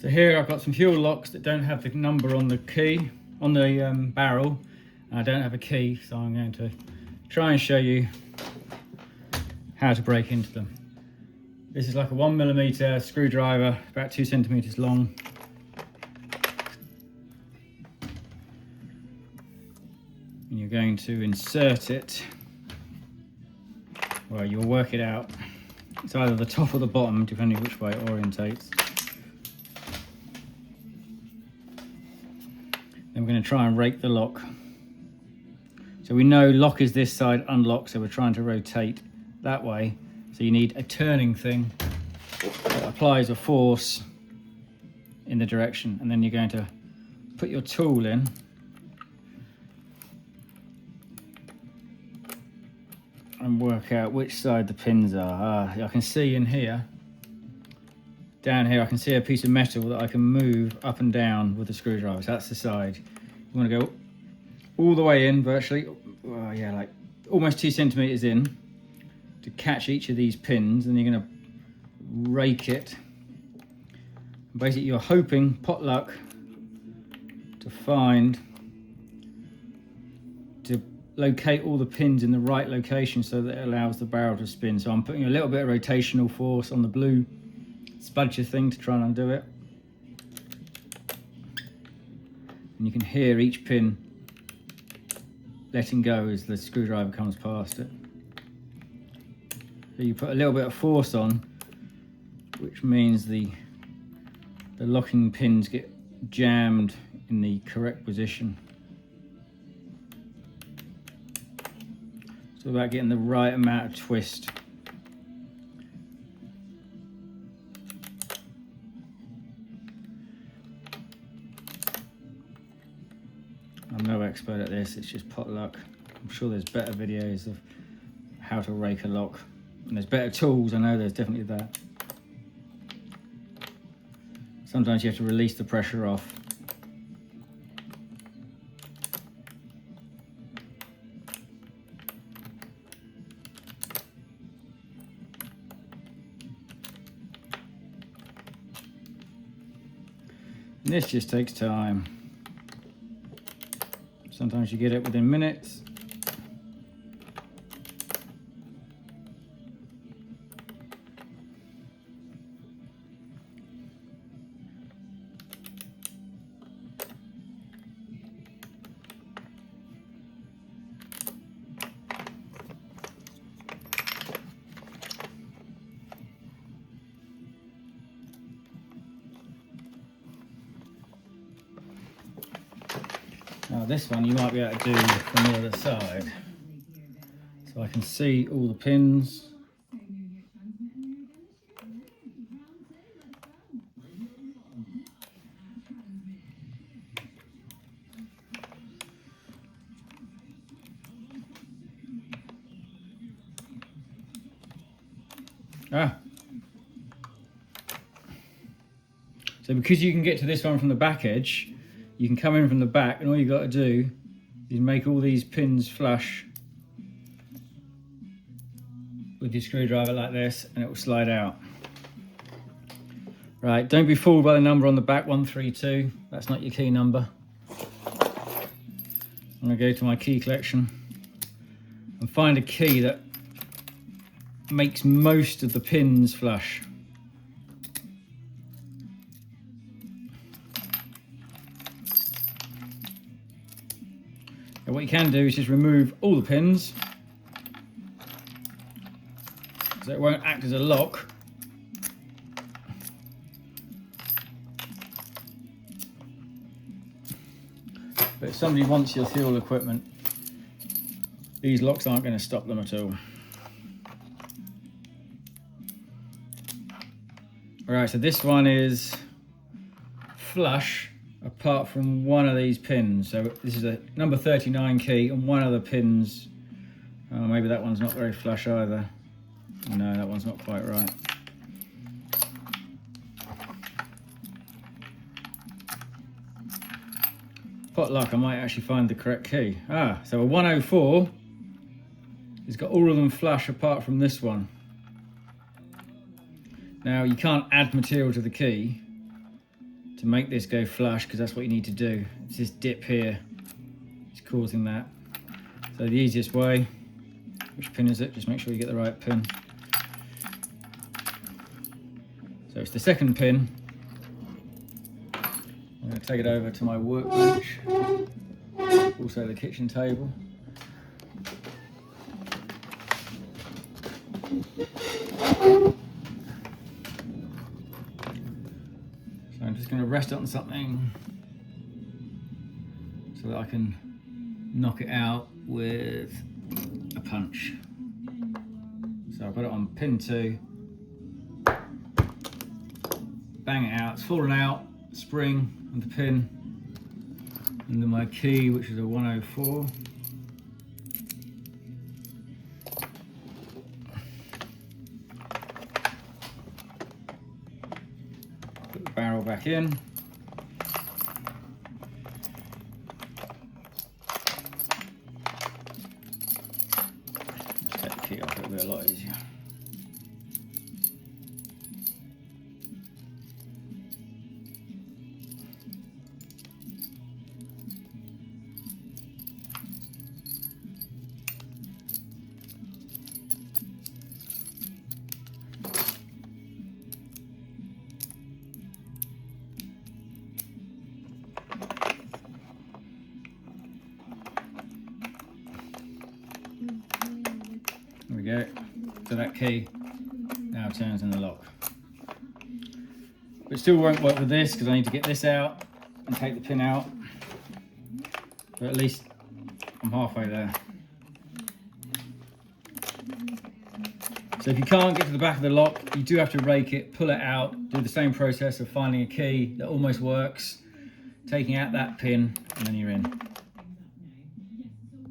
So here I've got some fuel locks that don't have the number on the key, on the barrel, and I don't have a key, so I'm going to try and show you how to break into them. This is like a 1mm screwdriver, about 2 centimeters long. And you're going to insert it, well, you'll work it out. It's either the top or the bottom, depending which way it orientates. Then we're going to try and rake the lock. So we know lock is this side, unlock, so we're trying to rotate that way. So you need a turning thing that applies a force in the direction, and then you're going to put your tool in. And work out which side the pins are. I can see in here, down here, I can see a piece of metal that I can move up and down with the screwdriver. So that's the side. You want to go all the way in, virtually, yeah, like almost 2 centimeters in, to catch each of these pins, and you're going to rake it. Basically, you're hoping, pot luck, to locate all the pins in the right location so that it allows the barrel to spin. So I'm putting a little bit of rotational force on the blue spudger thing to try and undo it. And you can hear each pin letting go as the screwdriver comes past it. So you put a little bit of force on, which means the locking pins get jammed in the correct position. It's all about getting the right amount of twist. I'm no expert at this, it's just pot luck. I'm sure there's better videos of how to rake a lock. And there's better tools, I know there's definitely that. Sometimes you have to release the pressure off. And this just takes time. Sometimes you get it within minutes. Now this one you might be able to do from the other side. So I can see all the pins. So because you can get to this one from the back edge, you can come in from the back, and all you got to do is make all these pins flush with your screwdriver like this, and it will slide out. Right, don't be fooled by the number on the back, 132. That's not your key number. I'm going to go to my key collection and find a key that makes most of the pins flush. And what you can do is just remove all the pins, so it won't act as a lock. But if somebody wants your Thule equipment, these locks aren't going to stop them at all. Alright, so this one is flush apart from one of these pins. So this is a number 39 key, and one of the pins, maybe that one's not very flush either. No, that one's not quite right. Pot luck, I might actually find the correct key. So a 104 has got all of them flush apart from this one. Now you can't add material to the key, to make this go flush, because that's what you need to do. It's this dip here, it's causing that. So the easiest way, which pin is it? Just make sure you get the right pin. So it's the second pin. I'm going to take it over to my workbench, also the kitchen table. So I'm just going to rest it on something so that I can knock it out with a punch. So I've got it on pin 2. Bang it out, it's fallen out, spring and the pin, and then my key, which is a 104. Put the barrel back in. Just take the key off, it'll be a lot easier. There we go. So that key now turns in the lock. But it still won't work with this because I need to get this out and take the pin out. But at least I'm halfway there. So if you can't get to the back of the lock, you do have to rake it, pull it out, do the same process of finding a key that almost works, taking out that pin, and then you're in.